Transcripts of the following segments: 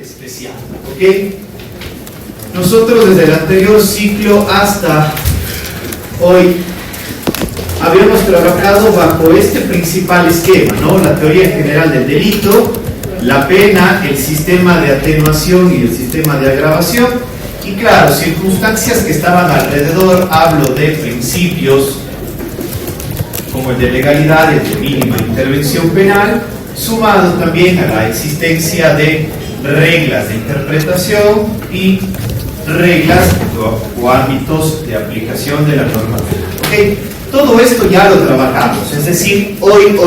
especial, ¿ok? Nosotros desde el anterior ciclo hasta hoy habíamos trabajado bajo este principal esquema, ¿no? La teoría general del delito, la pena, el sistema de atenuación y el sistema de agravación, y claro, circunstancias que estaban alrededor. Hablo de principios como el de legalidad, el de mínima intervención penal, sumado también a la existencia de reglas de interpretación y reglas o ámbitos de aplicación de la norma penal. ¿Okay? Todo esto ya lo trabajamos, es decir, hoy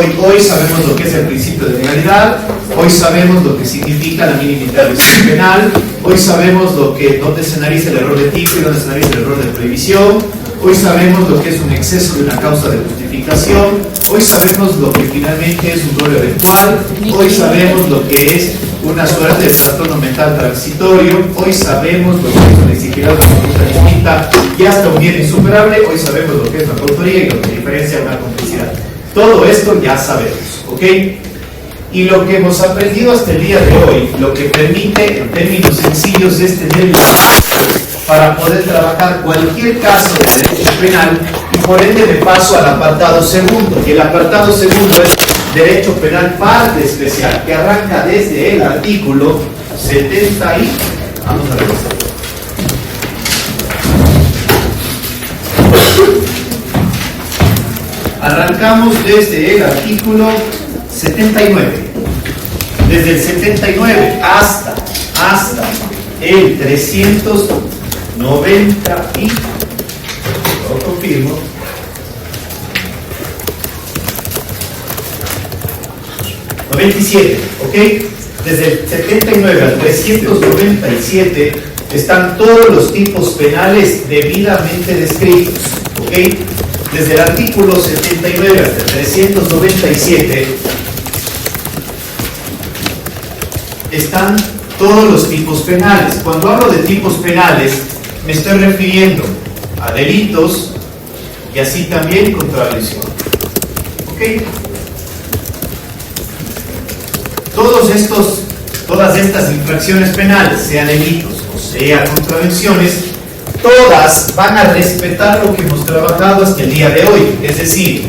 sabemos lo que es el principio de legalidad, hoy sabemos lo que significa la mínima intervención penal, hoy sabemos dónde se analiza el error de tipo y dónde se analiza el error de prohibición, hoy sabemos lo que es un exceso de una causa de justificación, hoy sabemos lo que finalmente es un rol eventual, hoy sabemos lo que es una suerte de trastorno mental transitorio, hoy sabemos lo que es una exigibilidad de una conducta distinta y hasta un bien insuperable, hoy sabemos lo que es la coautoría y lo que diferencia una complicidad. Todo esto ya sabemos, ¿ok? Y lo que hemos aprendido hasta el día de hoy, lo que permite en términos sencillos es tener la base para poder trabajar cualquier caso de derecho penal, y por ende me paso al apartado segundo, y el apartado segundo es derecho penal parte especial, que arranca desde el artículo 70 y... vamos a revisar. Arrancamos desde el artículo 79. Desde el 79 hasta el 390 y... lo confirmo. ¿ok? Desde el 79 al 397 están todos los tipos penales debidamente descritos, ¿ok? Desde el artículo 79 hasta el 397 están todos los tipos penales. Cuando hablo de tipos penales, me estoy refiriendo a delitos y así también contravención, ¿ok? Todas estas infracciones penales, sea delitos o sea contravenciones, todas van a respetar lo que hemos trabajado hasta el día de hoy. Es decir,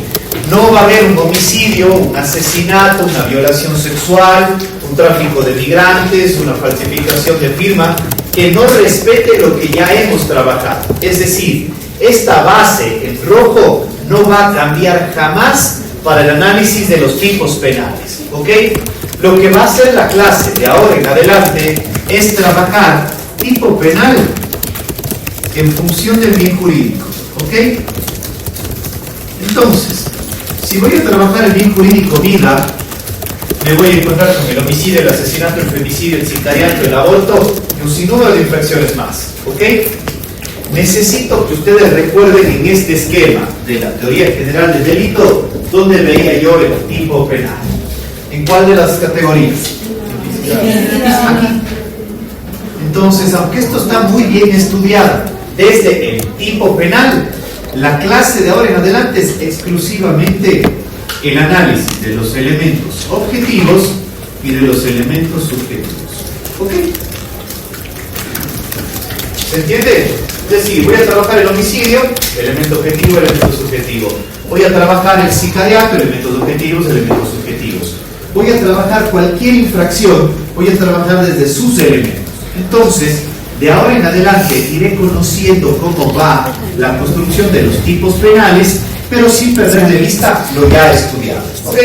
no va a haber un homicidio, un asesinato, una violación sexual, un tráfico de migrantes, una falsificación de firma que no respete lo que ya hemos trabajado. Es decir, esta base en rojo no va a cambiar jamás para el análisis de los tipos penales, ¿ok? Lo que va a hacer la clase de ahora en adelante es trabajar tipo penal en función del bien jurídico, ¿ok? Entonces, si voy a trabajar el bien jurídico vida, me voy a encontrar con el homicidio, el asesinato, el femicidio, el sicariato, el aborto y un sinnúmero de infracciones más, ¿ok? Necesito que ustedes recuerden en este esquema de la teoría general del delito donde veía yo el tipo penal. ¿En cuál de las categorías? Aquí. Entonces, aunque esto está muy bien estudiado desde el tipo penal, la clase de ahora en adelante es exclusivamente el análisis de los elementos objetivos y de los elementos subjetivos. ¿Ok? ¿Se entiende? Es decir, voy a trabajar el homicidio, elemento objetivo, elemento subjetivo. Voy a trabajar el sicariato, elementos objetivos, elementos subjetivos. Voy a trabajar cualquier infracción, voy a trabajar desde sus elementos. Entonces, de ahora en adelante iré conociendo cómo va la construcción de los tipos penales, pero sin perder de vista lo ya estudiado. ¿Ok?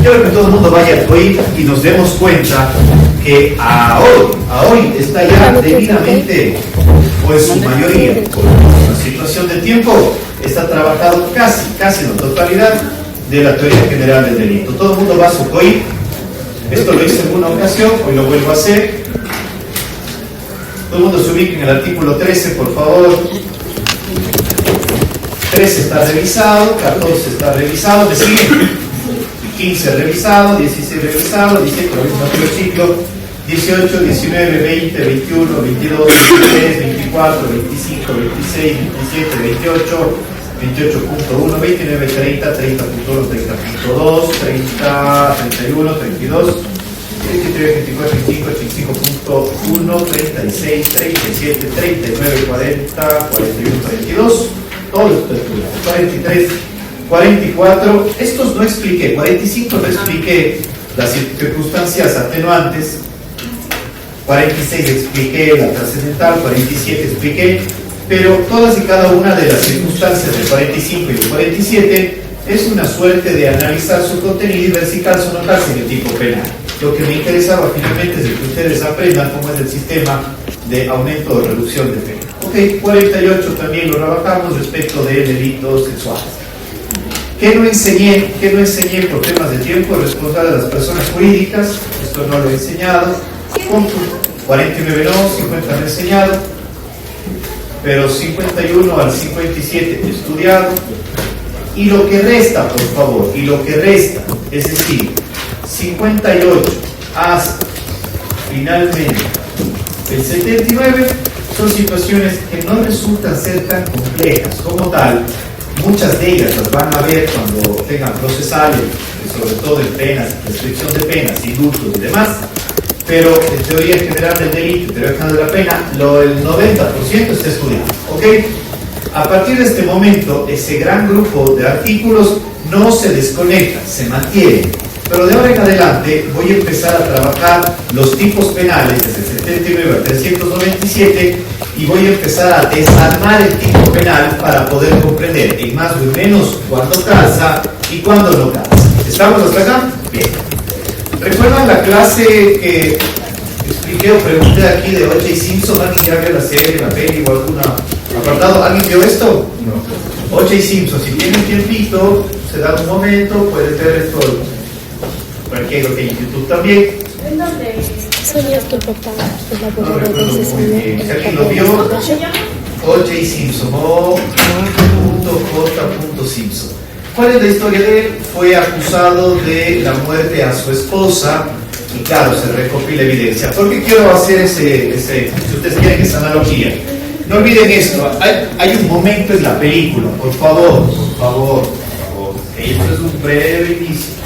Quiero que todo el mundo vaya a oír y nos demos cuenta que a hoy está ya debidamente, o en su mayoría, por la situación de tiempo, está trabajado casi en la totalidad de la teoría general del delito. Todo el mundo va a su COI. Esto lo hice en una ocasión, hoy lo vuelvo a hacer. Todo el mundo se ubica en el artículo 13, por favor. 13 está revisado, 14 está revisado, es decir, 15 revisado, 16 revisado, 17 lo mismo que el ciclo, 18, 19, 20, 21, 22, 23, 24, 25, 26, 27, 28, 28.1, 29, 30, 30.1, 30.2, 30, 31, 32, 23, 24, 25, 25.1, 36, 37, 39, 40, 41, 42. Todo esto es 43, 44. Estos no expliqué. 45 no expliqué las circunstancias atenuantes. 46 expliqué la trascendental. 47 expliqué. Pero todas y cada una de las circunstancias del 45 y del 47 es una suerte de analizar su contenido y ver si calza o no calza en el tipo penal. Lo que me interesaba finalmente es que ustedes aprendan cómo es el sistema de aumento o reducción de pena. Ok, 48 también lo trabajamos respecto de delitos sexuales. ¿Qué no enseñé? Por temas de tiempo? Responsable de las personas jurídicas. Esto no lo he enseñado. 49 no, 50 no he enseñado. Pero 51 al 57 he estudiado. Y lo que resta, por favor, y lo que resta, es decir, 58 hasta finalmente el 79, son situaciones que no resultan ser tan complejas. Como tal, muchas de ellas las van a ver cuando tengan procesales, sobre todo en penas, prescripción de penas, indultos y demás. Pero en teoría general del delito y teoría general de la pena, el 90% está estudiado. ¿Ok? A partir de este momento, ese gran grupo de artículos no se desconecta, se mantiene. Pero de ahora en adelante voy a empezar a trabajar los tipos penales desde el 79 al 397 y voy a empezar a desarmar el tipo penal para poder comprender en más o en menos cuándo calza y cuándo no calza. ¿Estamos hasta acá? Bien. ¿Recuerdan la clase que expliqué o pregunté aquí de O.J. Simpson? ¿Alguien ya vio la serie, la peli o algún apartado? ¿Alguien vio esto? No. O.J. Simpson, si tienen tiempito, se da un momento, pueden ver esto. Cualquier que en YouTube también. ¿En dónde? No recuerdo muy bien. Si alguien lo vio, O.J. Simpson, O.J. Simpson. ¿Cuál es la historia de él? Fue acusado de la muerte a su esposa y claro, se recopila evidencia. ¿Por qué quiero hacer si ustedes quieren esa analogía? No olviden esto, hay un momento en la película, por favor, esto es un breve inicio.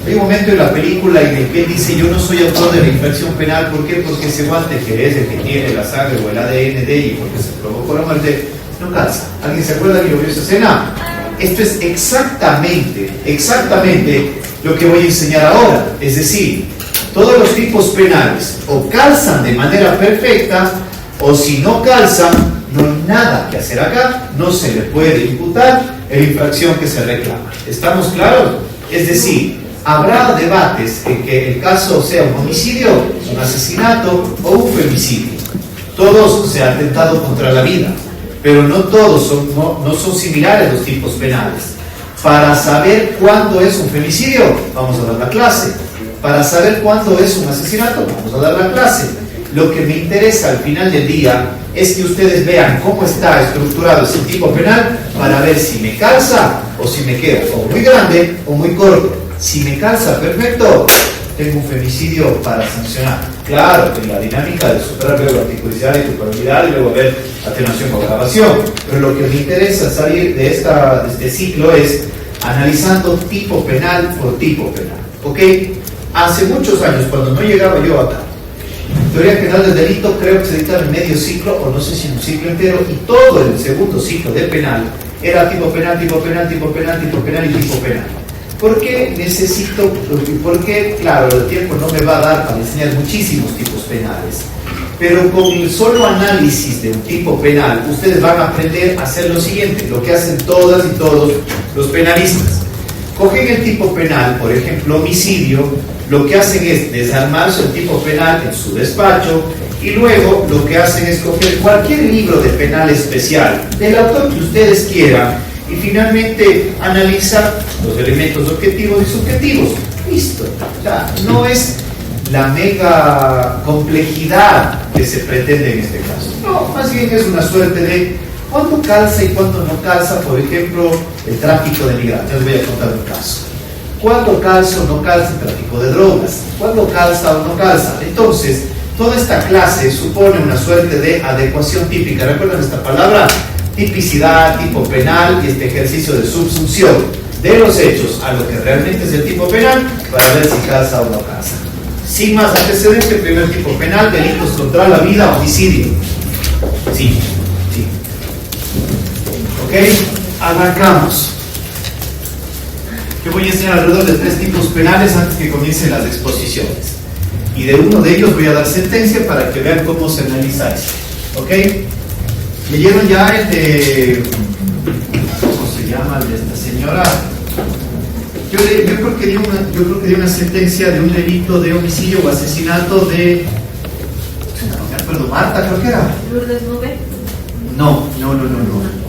Hay un momento en la película en el que él dice: yo no soy autor de la infracción penal. ¿Por qué? Porque ese guante que es el que tiene la sangre o el ADN de ella, porque se provocó la muerte, no calza. ¿Alguien se acuerda que lo vio esa escena? Esto es exactamente lo que voy a enseñar ahora. Es decir, todos los tipos penales o calzan de manera perfecta, o si no calzan, no hay nada que hacer acá, no se le puede imputar la infracción que se reclama. ¿Estamos claros? Es decir, habrá debates en que el caso sea un homicidio, un asesinato o un femicidio. Todos se han atentado contra la vida, pero no todos no son similares los tipos penales. Para saber cuándo es un femicidio, vamos a dar la clase. Para saber cuándo es un asesinato, vamos a dar la clase. Lo que me interesa al final del día es que ustedes vean cómo está estructurado ese tipo penal para ver si me calza o si me queda o muy grande o muy corto. Si me calza perfecto, tengo un femicidio para sancionar. Claro, en la dinámica de superar luego articulicidad y culpabilidad y luego ver atenuación o agravación. Pero lo que me interesa salir de este ciclo es analizando tipo penal por tipo penal. ¿Ok? Hace muchos años, cuando no llegaba yo acá, teoría general del delito creo que se dictaba en medio ciclo, o no sé si en un ciclo entero, y todo el segundo ciclo de penal era tipo penal, tipo penal, tipo penal, tipo penal y tipo penal. ¿Por qué necesito? Porque, claro, el tiempo no me va a dar para enseñar muchísimos tipos penales. Pero con el solo análisis de un tipo penal, ustedes van a aprender a hacer lo siguiente, lo que hacen todas y todos los penalistas. Cogen el tipo penal, por ejemplo, homicidio, lo que hacen es desarmarse el tipo penal en su despacho y luego lo que hacen es coger cualquier libro de penal especial, del autor que ustedes quieran, y finalmente analizar los elementos objetivos y subjetivos. Listo. O sea, no es la mega complejidad que se pretende en este caso. No, más bien es una suerte de cuándo calza y cuándo no calza, por ejemplo, el tráfico de migrantes. Les voy a contar un caso. ¿Cuándo calza o no calza el tráfico de drogas? ¿Cuándo calza o no calza? Entonces, toda esta clase supone una suerte de adecuación típica. ¿Recuerdan esta palabra? Tipicidad, tipo penal y este ejercicio de subsunción de los hechos a lo que realmente es el tipo penal para ver si calza o no calza. Sin más antecedente, primer tipo penal, delitos contra la vida, homicidio. Sí. Ok, arrancamos. Yo voy a enseñar alrededor de 3 tipos penales antes que comiencen las exposiciones. Y de uno de ellos voy a dar sentencia para que vean cómo se analiza esto. ¿Ok? ¿Leyeron ya el de... ¿cómo se llama? El de esta señora. Yo creo que dio una sentencia de un delito de homicidio o asesinato de... no me acuerdo, Marta creo que era. ¿Lourdes Nube? No.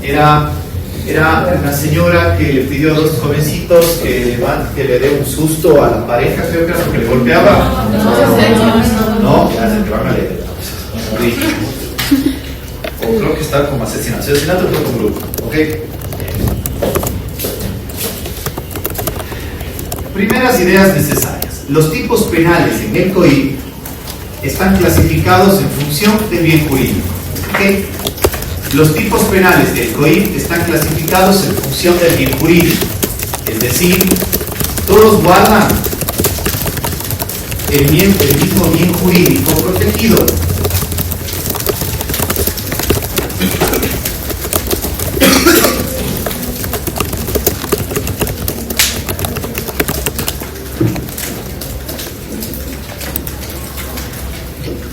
Era una señora que le pidió a 2 jovencitos que le dé un susto a la pareja, creo que era porque le golpeaba. No, ya se te van a leer. O creo que está como asesinato. Asesinato fue como grupo, ¿ok? Primeras ideas necesarias. Los tipos penales en el COIP están clasificados en función del bien jurídico. ¿Okay? Los tipos penales del COIP están clasificados en función del bien jurídico. Es decir, todos guardan el mismo bien jurídico protegido.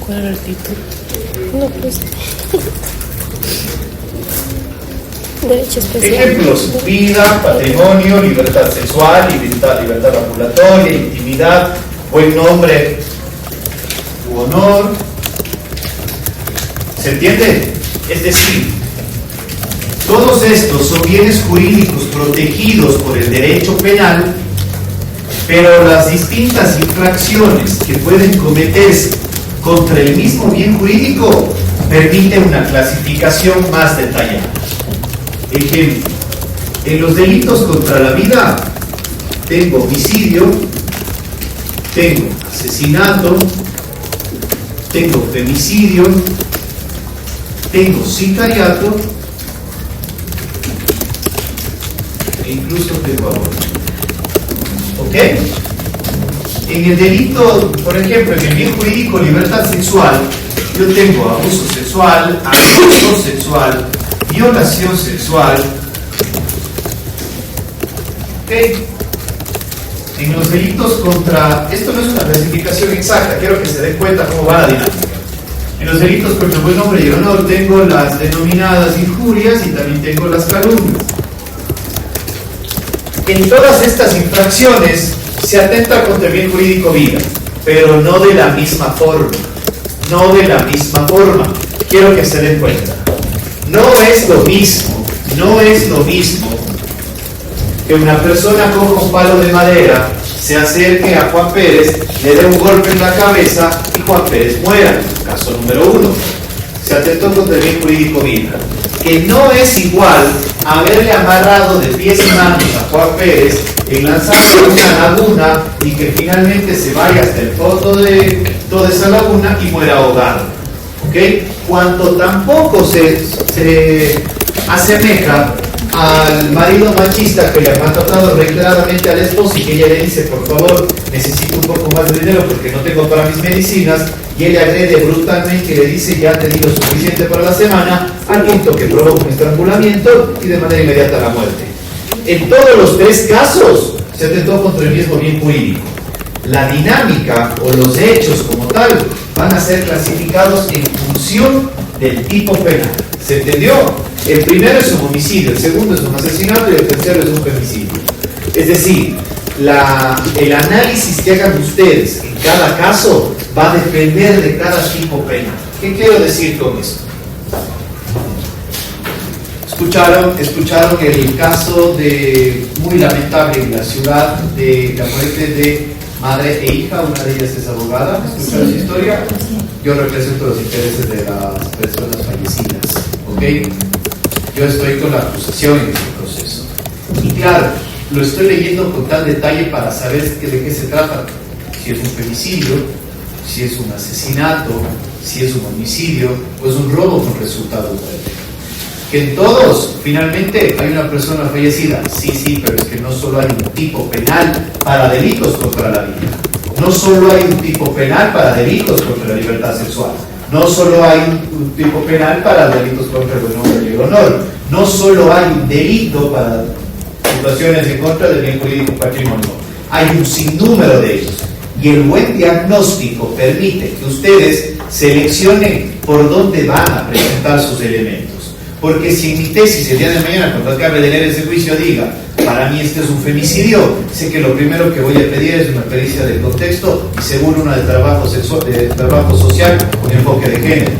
¿Cuál era el título? No, pues. Derecho especial. Ejemplos: vida, patrimonio, libertad sexual, libertad ambulatoria, intimidad, buen nombre u honor. ¿Se entiende? Es decir, todos estos son bienes jurídicos protegidos por el derecho penal, pero las distintas infracciones que pueden cometerse contra el mismo bien jurídico permiten una clasificación más detallada. Ejemplo: en los delitos contra la vida tengo homicidio, tengo asesinato, tengo femicidio, tengo sicariato e incluso tengo aborto. ¿Ok? En el delito, por ejemplo, en el bien jurídico libertad sexual, yo tengo abuso sexual, acoso sexual, violación sexual. ¿Ok? En los delitos contra... esto no es una clasificación exacta, quiero que se den cuenta cómo va la dinámica. En los delitos contra el buen nombre y honor tengo las denominadas injurias y también tengo las calumnias. En todas estas infracciones se atenta contra el bien jurídico vida, pero no de la misma forma. No de la misma forma. Quiero que se den cuenta. No es lo mismo que una persona coja un palo de madera, se acerque a Juan Pérez, le dé un golpe en la cabeza y Juan Pérez muera. Caso número 1. Se atentó contra el bien jurídico vida. Que no es igual haberle amarrado de pies y manos a Juan Pérez, enlazarlo en una laguna y que finalmente se vaya hasta el fondo de toda esa laguna y muera ahogado. ¿Ok? Cuanto tampoco se asemeja al marido machista que le ha maltratado reiteradamente al esposo y que ella le dice: por favor, necesito un poco más de dinero porque no tengo para mis medicinas, y él le agrede brutalmente y le dice: ya te di lo suficiente para la semana, al punto que provoca un estrangulamiento y de manera inmediata la muerte. En todos los 3 casos se atentó contra el mismo bien jurídico. La dinámica o los hechos como tal van a ser clasificados en función del tipo penal. ¿Se entendió? El primero es un homicidio, el segundo es un asesinato y el tercero es un femicidio. Es decir, el análisis que hagan ustedes en cada caso va a depender de cada tipo penal. ¿Qué quiero decir con esto? Escucharon el caso de muy lamentable en la ciudad de la muerte de madre e hija. Una de ellas es abogada. ¿Escucharon esa historia? Yo represento los intereses de las personas fallecidas. ¿Ok? Yo estoy con la acusación en este proceso. Y claro, lo estoy leyendo con tal detalle para saber de qué se trata. Si es un femicidio, si es un asesinato, si es un homicidio o es un robo con resultado de muerte. Que en todos, finalmente, hay una persona fallecida. Sí, pero es que no solo hay un tipo penal para delitos contra la vida. no solo hay un tipo penal para delitos contra la libertad sexual, no solo hay un tipo penal para delitos contra el buen nombre y el honor, no solo hay un delito para situaciones en contra del bien jurídico patrimonio, hay un sinnúmero de ellos. Y el buen diagnóstico permite que ustedes seleccionen por dónde van a presentar sus elementos. Porque si en mi tesis el día de mañana, cuando acabe de leer ese juicio, diga, para mí este es un femicidio, sé que lo primero que voy a pedir es una pericia de contexto y seguro una de trabajo social con enfoque de género.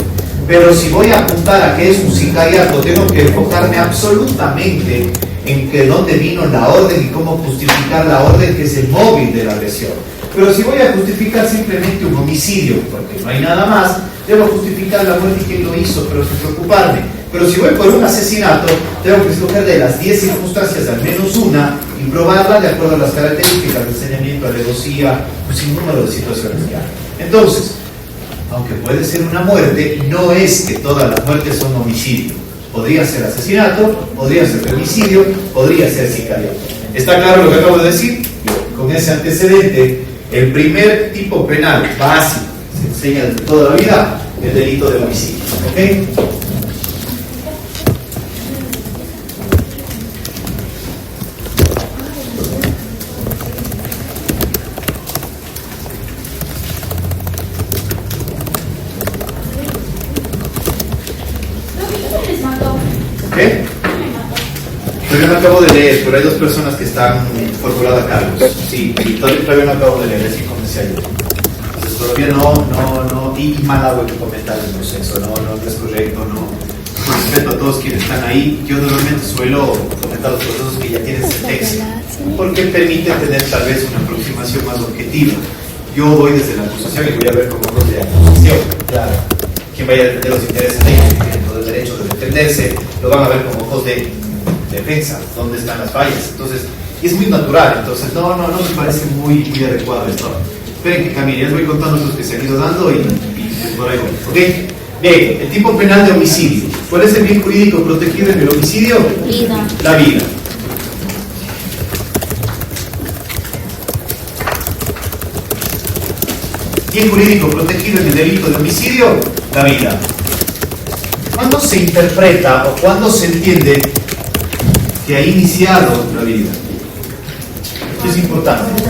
Pero si voy a apuntar a que es un sicariato, tengo que enfocarme absolutamente en que dónde vino la orden y cómo justificar la orden, que es el móvil de la agresión. Pero si voy a justificar simplemente un homicidio, porque no hay nada más, debo justificar la muerte y quién lo hizo, pero sin preocuparme. Pero si voy por un asesinato, tengo que escoger de las 10 circunstancias al menos una y probarla de acuerdo a las características de ensañamiento, alevosía, un sinnúmero de situaciones que hay. Entonces, aunque puede ser una muerte, no es que todas las muertes son homicidio. Podría ser asesinato, podría ser femicidio, podría ser sicariato. ¿Está claro lo que acabo de decir? Con ese antecedente, el primer tipo penal básico, se enseña de toda la vida, el delito de homicidio. ¿Ok? ¿Qué? Todavía no acabo de leer, pero hay dos personas que están formuladas a cargos. Sí, y todavía no acabo de leer, así comencé ayer. Entonces todavía no, y mal hago que comentar el proceso, no es correcto, no. Con respeto a todos quienes están ahí, yo normalmente suelo comentar los procesos que ya tienen sentencia, porque permite tener tal vez una aproximación más objetiva. Yo voy desde la acusación y voy a ver cómo ojos de acusación, claro. Quien vaya a defender los intereses de ellos, que tienen todo el derecho de defenderse, lo van a ver como ojos de defensa, dónde están las fallas. Entonces, y es muy natural, entonces no me parece muy adecuado esto. Esperen que camine, les voy contando los que se han ido dando y por ahí voy. ¿Ok? Bien, el tipo penal de homicidio. ¿Cuál es el bien jurídico protegido en el homicidio? Vida. La vida. Bien jurídico protegido en el delito de homicidio, la vida. ¿Cuándo se interpreta o cuándo se entiende que ha iniciado la vida? Esto es importante.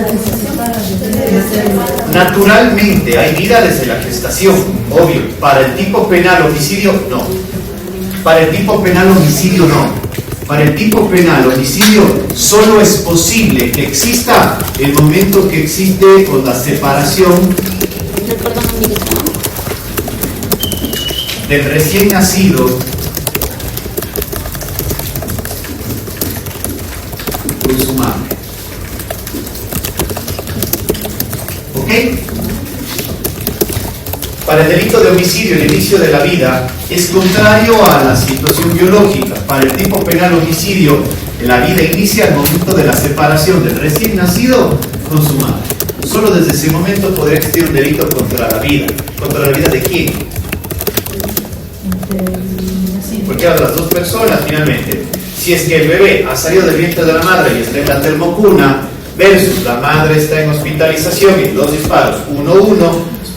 Naturalmente hay vida desde la gestación, obvio. Para el tipo penal homicidio, no. Para el tipo penal homicidio, no. Para el tipo penal homicidio solo es posible que exista el momento que existe con la separación del recién nacido con su madre. ¿Ok? Para el delito de homicidio, el inicio de la vida es contrario a la situación biológica. Para el tipo penal homicidio, la vida inicia al momento de la separación del recién nacido con su madre. Solo desde ese momento podría existir un delito contra la vida. ¿Contra la vida de quién? Porque a las dos personas, finalmente. Si es que el bebé ha salido del vientre de la madre y está en la termocuna, versus la madre está en hospitalización y dos disparos, 1-1, es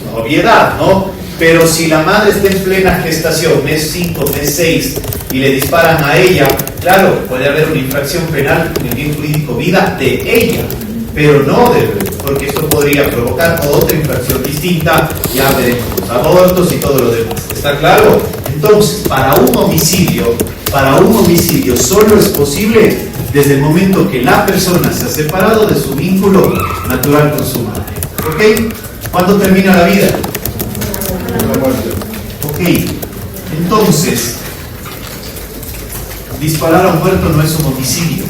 una obviedad, ¿no? Pero si la madre está en plena gestación, mes 5, mes 6, y le disparan a ella, claro, puede haber una infracción penal en el bien jurídico vida de ella, pero no del bebé, porque esto podría provocar otra infracción distinta, ya veremos los abortos y todo lo demás. ¿Está claro? Entonces, para un homicidio solo es posible desde el momento que la persona se ha separado de su vínculo natural con su madre. ¿Ok? ¿Cuándo termina la vida? Ok. Entonces, disparar a un muerto no es un homicidio.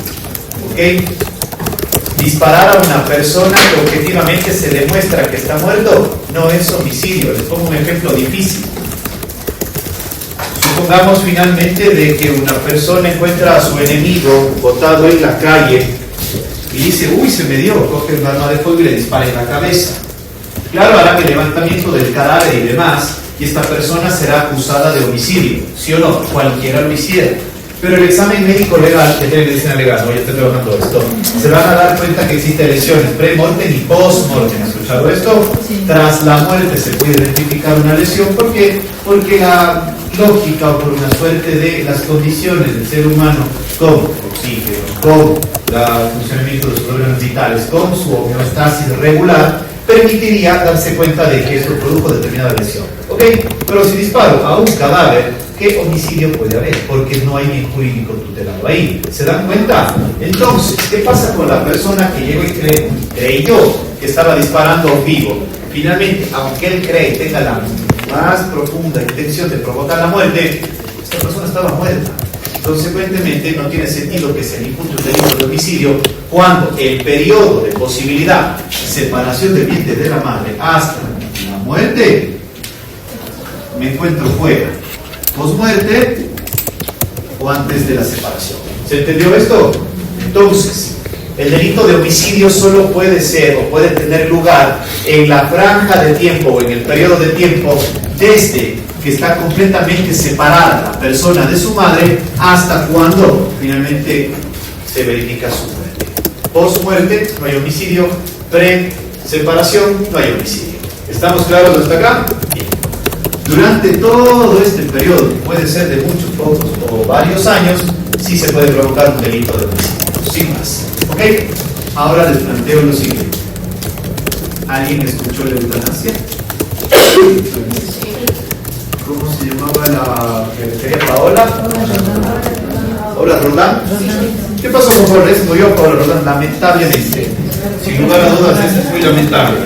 ¿Ok? Disparar a una persona que objetivamente se demuestra que está muerto no es homicidio. Les pongo un ejemplo difícil. Supongamos finalmente de que una persona encuentra a su enemigo botado en la calle y dice, uy, se me dio, coge un arma de fuego y le dispara en la cabeza. Claro, hará el levantamiento del cadáver y demás, y esta persona será acusada de homicidio, ¿sí o no? Cualquiera lo hiciera. Pero el examen médico legal, que tiene medicina legal, no, yo estoy trabajando esto, se van a dar cuenta que existen lesiones pre-mortem y post-mortem. escuchado esto? Sí. Tras la muerte se puede identificar una lesión. ¿Por qué? Porque la lógica o por una suerte de las condiciones del ser humano con oxígeno, con el funcionamiento de sus órganos vitales, con su homeostasis regular, permitiría darse cuenta de que esto produjo determinada lesión. ¿Ok? Pero si disparo a un cadáver, ¿qué homicidio puede haber? Porque no hay bien jurídico tutelado ahí. ¿Se dan cuenta? Entonces, ¿qué pasa con la persona que llegó y creyó que estaba disparando vivo? Finalmente, aunque él cree y tenga la más profunda intención de provocar la muerte, esta persona estaba muerta. Consecuentemente, no tiene sentido que se le impute un delito de homicidio cuando el periodo de posibilidad, separación del vientre de la madre hasta la muerte, me encuentro fuera. Posmuerte o antes de la separación. ¿Se entendió esto? Entonces, el delito de homicidio solo puede ser o puede tener lugar en la franja de tiempo o en el periodo de tiempo desde que está completamente separada la persona de su madre hasta cuando finalmente se verifica su muerte. Post-muerte no hay homicidio, pre-separación no hay homicidio. ¿Estamos claros hasta acá? Bien. Durante todo este periodo, que puede ser de muchos, pocos o varios años, sí se puede provocar un delito de homicidio, sin más. ¿Ok? Ahora les planteo lo siguiente. ¿Alguien escuchó la eutanasia? ¿Cómo se llamaba la que quería Paola? ¿Paola Roldán? ¿Qué pasó con Paola? Murió Paola Roldán, lamentablemente. Sin lugar a dudas, esto es muy lamentable.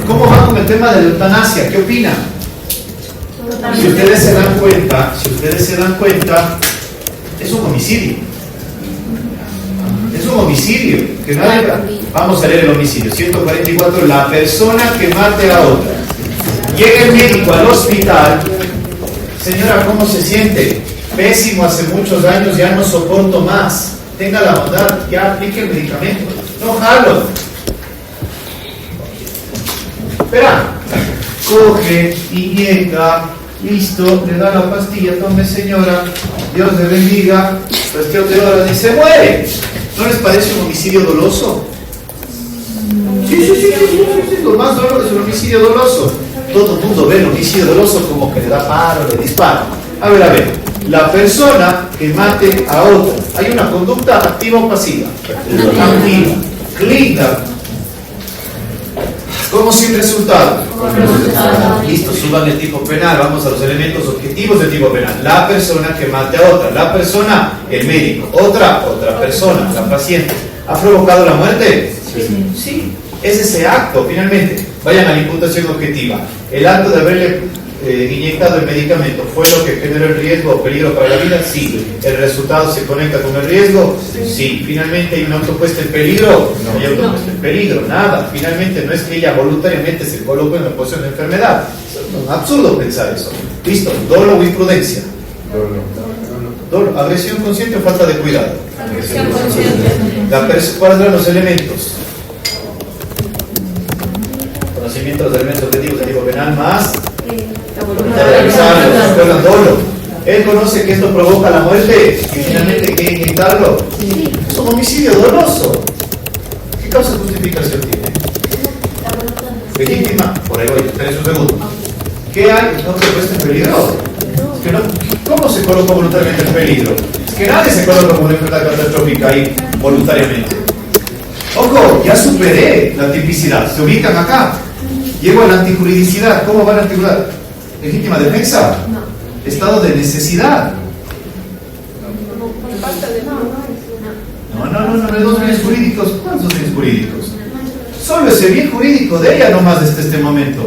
¿Cómo va con el tema de la eutanasia? ¿Qué opinan? Si ustedes se dan cuenta, es un homicidio. Es un homicidio. Que nadie... Vamos a leer el homicidio. 144. La persona que mate a otra. Llega el médico al hospital. Señora, ¿cómo se siente? Pésimo, hace muchos años, ya no soporto más. Tenga la bondad, ya aplique el medicamento. No jalo. Espera. Coge, inyecta, listo, le da la pastilla, tome señora, Dios le bendiga, cuestión de horas y se muere. ¿No les parece un homicidio doloso? Sí, lo más doloroso es un homicidio doloso. Todo el mundo ve el homicidio doloso como que le da paro, le dispara. A ver, la persona que mate a otra, ¿hay una conducta activa o pasiva? Activa. Clinda. ¿Cómo sin resultado? Listo, suban el tipo penal, vamos a los elementos objetivos del tipo penal. La persona que mate a otra, la persona, el médico, otra persona, la paciente, ¿ha provocado la muerte? Sí. Es ese acto, finalmente. Vayan a la imputación objetiva. El acto de haberle inyectado el medicamento fue lo que generó el riesgo o peligro para la vida. Sí. ¿El resultado se conecta con el riesgo? Sí. ¿Finalmente hay un autopuesta en peligro? No hay autopuesta en peligro, nada. Finalmente no es que ella voluntariamente se colocó en la posición de enfermedad. Es absurdo pensar eso. Listo. Dolo o imprudencia. Dolo. ¿Agresión consciente o falta de cuidado? Agresión consciente. ¿Cuáles eran los elementos? Conocimiento de los elementos objetivos del tipo penal más dolo. Él conoce que esto provoca la muerte y finalmente quiere inyectarlo. Es un homicidio doloso. ¿Qué causa de justificación tiene? Legítima. Por ahí voy, esperen un segundo. ¿Qué hay? ¿No se puesta en peligro? Es que no. ¿Cómo se coloca voluntariamente en peligro? Es que nadie se coloca como una enfermedad catastrófica ahí voluntariamente. Ojo, ya superé la tipicidad. ¿Se ubican acá? Llego a la antijuridicidad. ¿Cómo va la antijuridicidad? ¿Legítima defensa? No. Estado de necesidad. No, dos bienes jurídicos. ¿Cuántos bienes jurídicos? Solo ese bien jurídico de ella nomás desde este momento.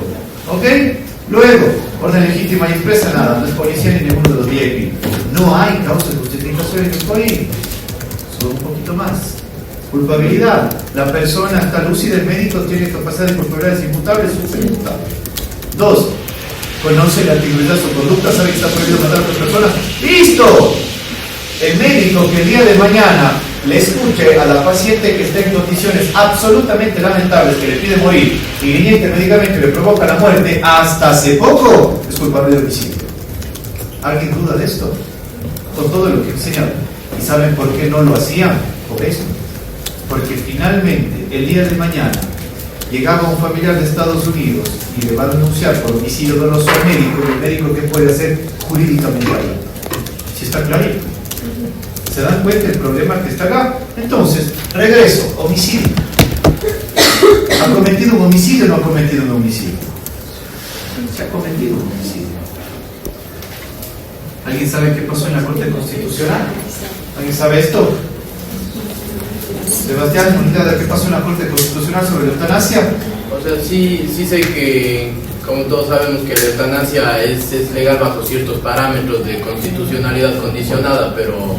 ¿Ok? Luego, orden legítima y expresa, nada. No es policía ni ninguno de los VIP. No hay causa de justificación en el código. Solo un poquito más. Culpabilidad. La persona está lúcida, el médico tiene capacidad de culpabilidades imputables, superimputable. 2. Conoce la antigüedad de su conducta, sabe que está prohibido matar a otras personas. ¡Listo! El médico que el día de mañana le escuche a la paciente que está en condiciones absolutamente lamentables, que le pide morir y le inyecta el medicamento y le provoca la muerte, hasta hace poco es culpable de homicidio. ¿Alguien duda de esto? Con todo lo que enseñan. ¿Y saben por qué no lo hacían? Por eso. Porque finalmente, el día de mañana, llegaba un familiar de Estados Unidos y le va a denunciar por homicidio doloso al médico, ¿el médico qué puede hacer jurídicamente ahí? Si está clarito. ¿Se dan cuenta del problema que está acá? Entonces, regreso, homicidio. ¿Ha cometido un homicidio o no ha cometido un homicidio? Se ha cometido un homicidio. ¿Alguien sabe qué pasó en la Corte Constitucional? ¿Alguien sabe esto? Sebastián, ¿unidad de qué pasó en la Corte Constitucional sobre la eutanasia? O sea, sí sé que, como todos sabemos, que la eutanasia es legal bajo ciertos parámetros de constitucionalidad condicionada, pero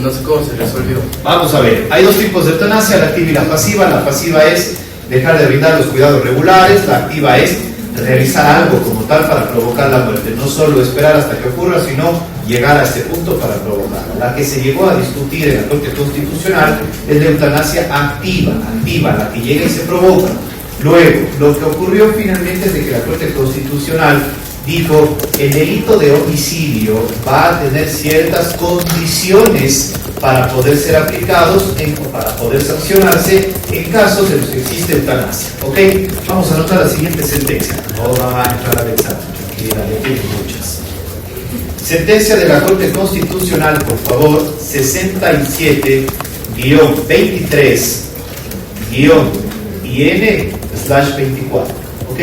no sé cómo se resolvió. Vamos a ver, hay dos tipos de eutanasia, la activa y la pasiva. La pasiva es dejar de brindar los cuidados regulares, la activa es realizar algo como tal para provocar la muerte, no solo esperar hasta que ocurra, sino llegar a este punto para provocarla. La que se llegó a discutir en la Corte Constitucional es la eutanasia activa, la que llega y se provoca. Luego, lo que ocurrió finalmente es de que la Corte Constitucional dijo, el delito de homicidio va a tener ciertas condiciones para poder ser aplicados, para poder sancionarse en casos en los que existe eutanasia. ¿Ok? Vamos a anotar la siguiente sentencia. No va a entrar a pensar, tranquila, le tienen muchas. Sentencia de la Corte Constitucional, por favor, 67-23-IN/24. ¿Ok?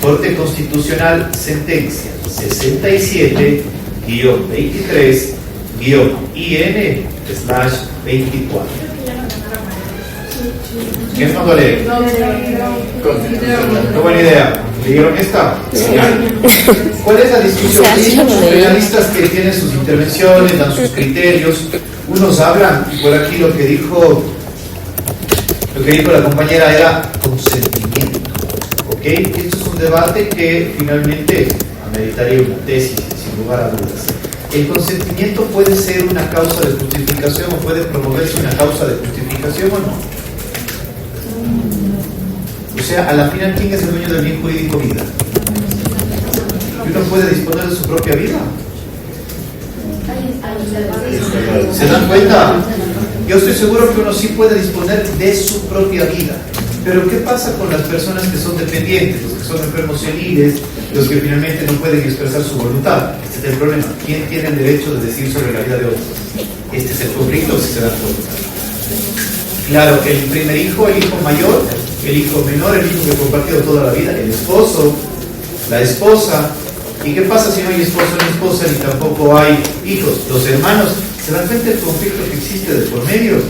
Corte Constitucional, sentencia 67-23-IN/24. ¿Quién mandó a leer? No buena idea. ¿Leyeron esta? ¿Cuál es la discusión? Hay muchos penalistas que tienen sus intervenciones, dan sus criterios. Unos hablan, y por aquí lo que dijo la compañera era consentimiento. ¿Ok? Esto es un debate que finalmente ameritaría una tesis, sin lugar a dudas. ¿El consentimiento puede ser una causa de justificación o puede promoverse una causa de justificación o no? O sea, a la final, ¿quién es el dueño del bien jurídico vida? ¿Y uno puede disponer de su propia vida? ¿Se dan cuenta? Yo estoy seguro que uno sí puede disponer de su propia vida. Pero ¿qué pasa con las personas que son dependientes, los que son enfermos seniles, los que finalmente no pueden expresar su voluntad? Este es el problema. ¿Quién tiene el derecho de decir sobre la vida de otros? Este es el conflicto, si se dan cuenta. Claro, el primer hijo, el hijo mayor, el hijo menor, el hijo que ha compartido toda la vida, el esposo, la esposa. ¿Y qué pasa si no hay esposo ni esposa ni tampoco hay hijos? Los hermanos. ¿Se dan cuenta del conflicto que existe de por medio?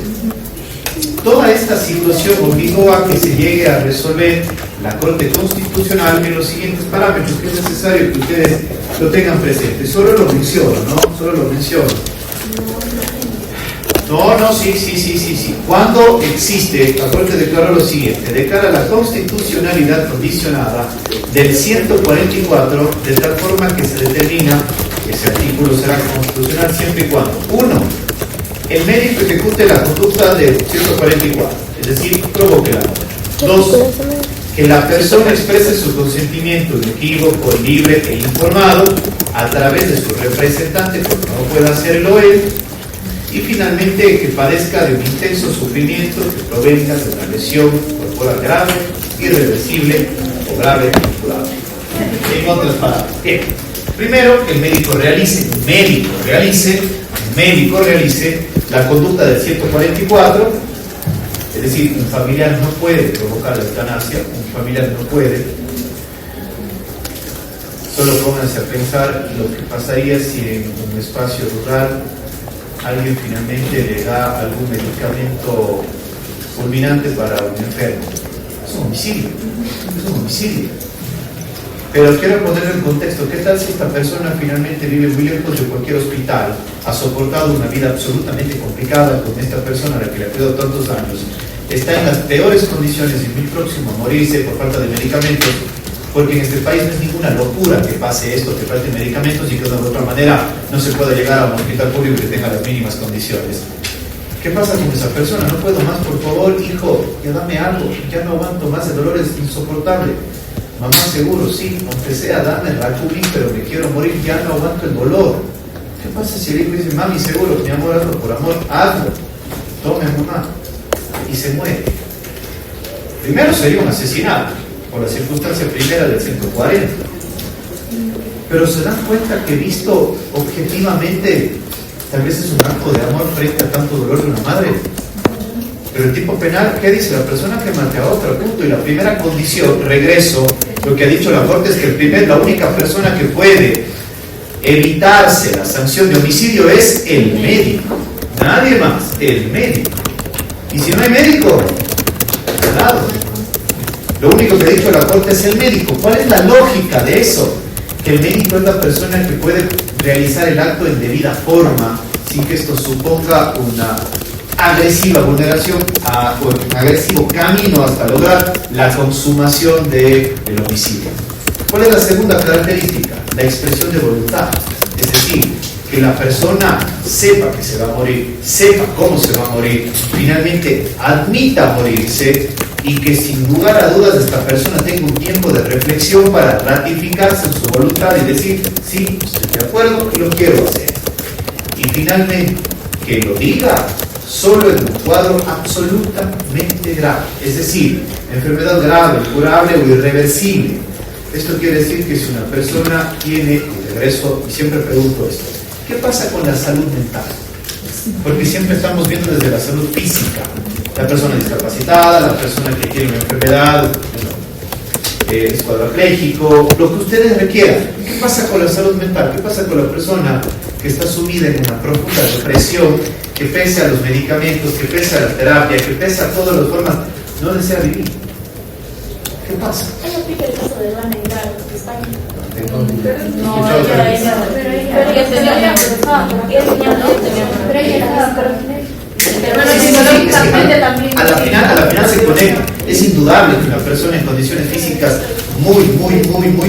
Toda esta situación obligó a que se llegue a resolver la Corte Constitucional en los siguientes parámetros, que es necesario que ustedes lo tengan presente. Solo lo menciono, ¿no? Solo lo menciono. No, sí. Cuando existe, la Corte declaró lo siguiente: declara la constitucionalidad condicionada del 144 de tal forma que se determina que ese artículo será constitucional siempre y cuando, 1, el médico ejecute la conducta del 144, es decir, provoque la muerte. 2, que la persona exprese su consentimiento inequívoco, libre e informado a través de su representante, porque no puede hacerlo él. Y finalmente, que padezca de un intenso sufrimiento que provenga de una lesión corporal grave, irreversible o grave incurable. En otras palabras, ¿qué? Primero, que el médico realice la conducta del 144, es decir, un familiar no puede provocar la eutanasia, un familiar no puede. Solo pónganse a pensar lo que pasaría si en un espacio rural alguien finalmente le da algún medicamento fulminante para un enfermo. Es un homicidio. Pero quiero ponerlo en contexto. ¿Qué tal si esta persona finalmente vive muy lejos de cualquier hospital, ha soportado una vida absolutamente complicada con esta persona a la que le ha quedado tantos años, está en las peores condiciones y muy próximo a morirse por falta de medicamentos? Porque en este país no es ninguna locura que pase esto, que falte medicamentos y que de otra manera no se pueda llegar a un hospital público que tenga las mínimas condiciones. ¿Qué pasa con esa persona? No puedo más, por favor, hijo, ya dame algo, ya no aguanto más, el dolor es insoportable. Mamá, seguro, sí, aunque sea, dame el Racubin, pero me quiero morir, ya no aguanto el dolor. ¿Qué pasa si el hijo dice, mami, seguro, mi amor, hazlo por amor, hazlo, tome mamá, y se muere? Primero sería un asesinato, por la circunstancia primera del 140. Pero se dan cuenta que visto objetivamente, tal vez es un acto de amor frente a tanto dolor de una madre. Pero el tipo penal, ¿qué dice? La persona que mate a otra, punto. Y la primera condición, regreso, lo que ha dicho la Corte es que la única persona que puede evitarse la sanción de homicidio es el médico. Nadie más, el médico. Y si no hay médico, claro. Lo único que ha dicho la Corte es el médico. ¿Cuál es la lógica de eso? Que el médico es la persona que puede realizar el acto en debida forma, sin que esto suponga una agresiva vulneración o un agresivo camino hasta lograr la consumación del homicidio. ¿Cuál es la segunda característica? La expresión de voluntad. Es decir, que la persona sepa que se va a morir, sepa cómo se va a morir, finalmente admita morirse y que sin lugar a dudas esta persona tenga un tiempo de reflexión para ratificarse en su voluntad y decir, sí, estoy de acuerdo y lo quiero hacer. Y finalmente, que lo diga solo en un cuadro absolutamente grave, es decir, enfermedad grave, incurable o irreversible. Esto quiere decir que si una persona tiene, y regreso, y siempre pregunto esto, ¿qué pasa con la salud mental? Porque siempre estamos viendo desde la salud física, la persona discapacitada, la persona que tiene una enfermedad, es cuadrapléjico, lo que ustedes requieran. ¿Qué pasa con la salud mental? ¿Qué pasa con la persona que está sumida en una profunda depresión, que pese a los medicamentos, que pese a la terapia, que pese a todas las formas, no desea vivir? ¿Qué pasa? Ella aplica el caso de Juan Engar, de España. No, ella tenía a la final se conecta. Es indudable que una persona en condiciones físicas muy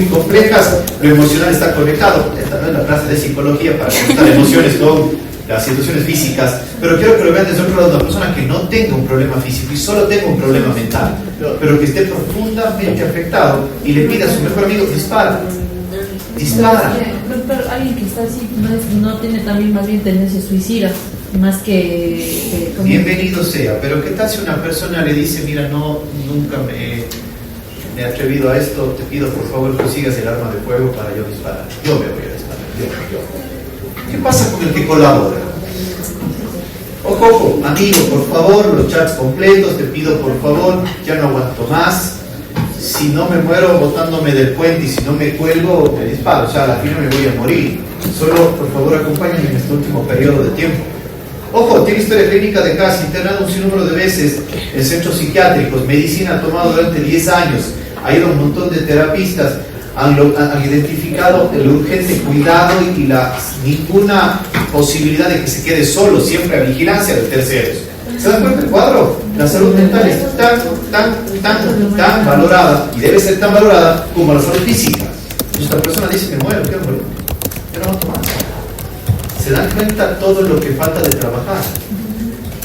complejas, lo emocional está conectado. Esta no es la clase de psicología para conectar emociones con las situaciones físicas, pero quiero que lo vean desde otro lado. Una persona que no tenga un problema físico y solo tenga un problema mental, pero que esté profundamente afectado y le pida a su mejor amigo, dispara. Pero alguien que está así no tiene también más bien tendencia suicida, más que bienvenido sea, pero ¿qué tal si una persona le dice, mira, nunca me he atrevido a esto, te pido por favor que sigas el arma de fuego para yo disparar, yo me voy a disparar, yo. ¿Qué pasa con el que colabora? Ojo, amigo, por favor, los chats completos, te pido por favor, ya no aguanto más. Si no me muero botándome del puente y si no me cuelgo, me disparo. O sea, a la final me voy a morir. Solo, por favor, acompáñenme en este último periodo de tiempo. Ojo, tiene historia clínica de casa, internado un sinnúmero de veces en centros psiquiátricos, medicina ha tomado durante 10 años, ha ido a un montón de terapistas, han identificado el urgente cuidado y ninguna posibilidad de que se quede solo, siempre a vigilancia de terceros. ¿Se dan cuenta del cuadro? La salud mental es tan valorada, y debe ser tan valorada como la salud física. Esta persona dice, me muero, ¿qué muero? Yo no aguanto más. ¿Se dan cuenta todo lo que falta de trabajar?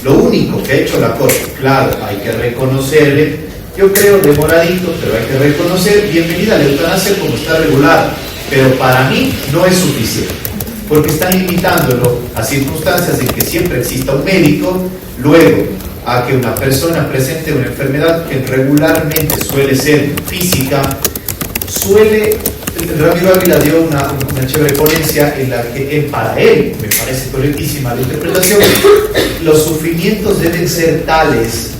Lo único que ha hecho la Corte, claro, hay que reconocerle, yo creo demoradito, pero hay que reconocer, bienvenida a la eutanasia como está regulada, pero para mí no es suficiente, porque están limitándolo a circunstancias en que siempre exista un médico, luego a que una persona presente una enfermedad que regularmente suele ser física, Ramiro Ávila dio una chévere ponencia en la que para él, me parece correctísima la interpretación, los sufrimientos deben ser tales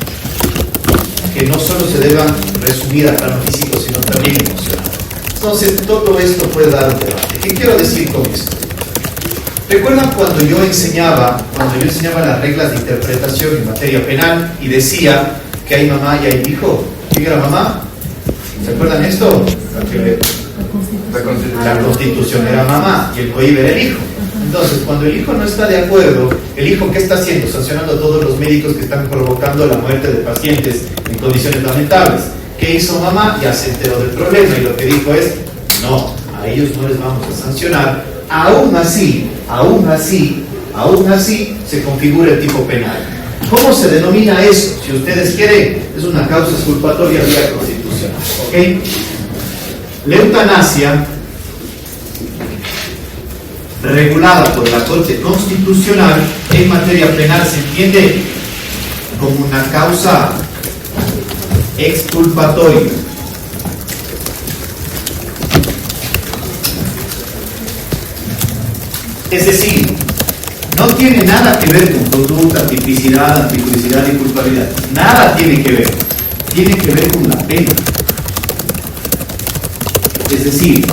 que no solo se deban resumir al plano físico, sino también emocional. Entonces, todo esto puede dar un debate. ¿Qué quiero decir con esto? ¿Recuerdan cuando yo enseñaba las reglas de interpretación en materia penal y decía que hay mamá y hay hijo? ¿Quién era mamá? ¿Se acuerdan esto? La Constitución era mamá y el COIB era el hijo. Entonces, cuando el hijo no está de acuerdo, ¿el hijo qué está haciendo? Sancionando a todos los médicos que están provocando la muerte de pacientes en condiciones lamentables. ¿Qué hizo mamá? Ya se enteró del problema y lo que dijo es, no, a ellos no les vamos a sancionar. Aún así, se configura el tipo penal. ¿Cómo se denomina eso? Si ustedes quieren, es una causa exculpatoria vía constitucional. ¿Ok? La eutanasia, regulada por la Corte Constitucional en materia penal, se entiende como una causa exculpatoria. Es decir, no tiene nada que ver con conducta, tipicidad, antipublicidad y culpabilidad. Nada tiene que ver. Tiene que ver con la pena. Es decir,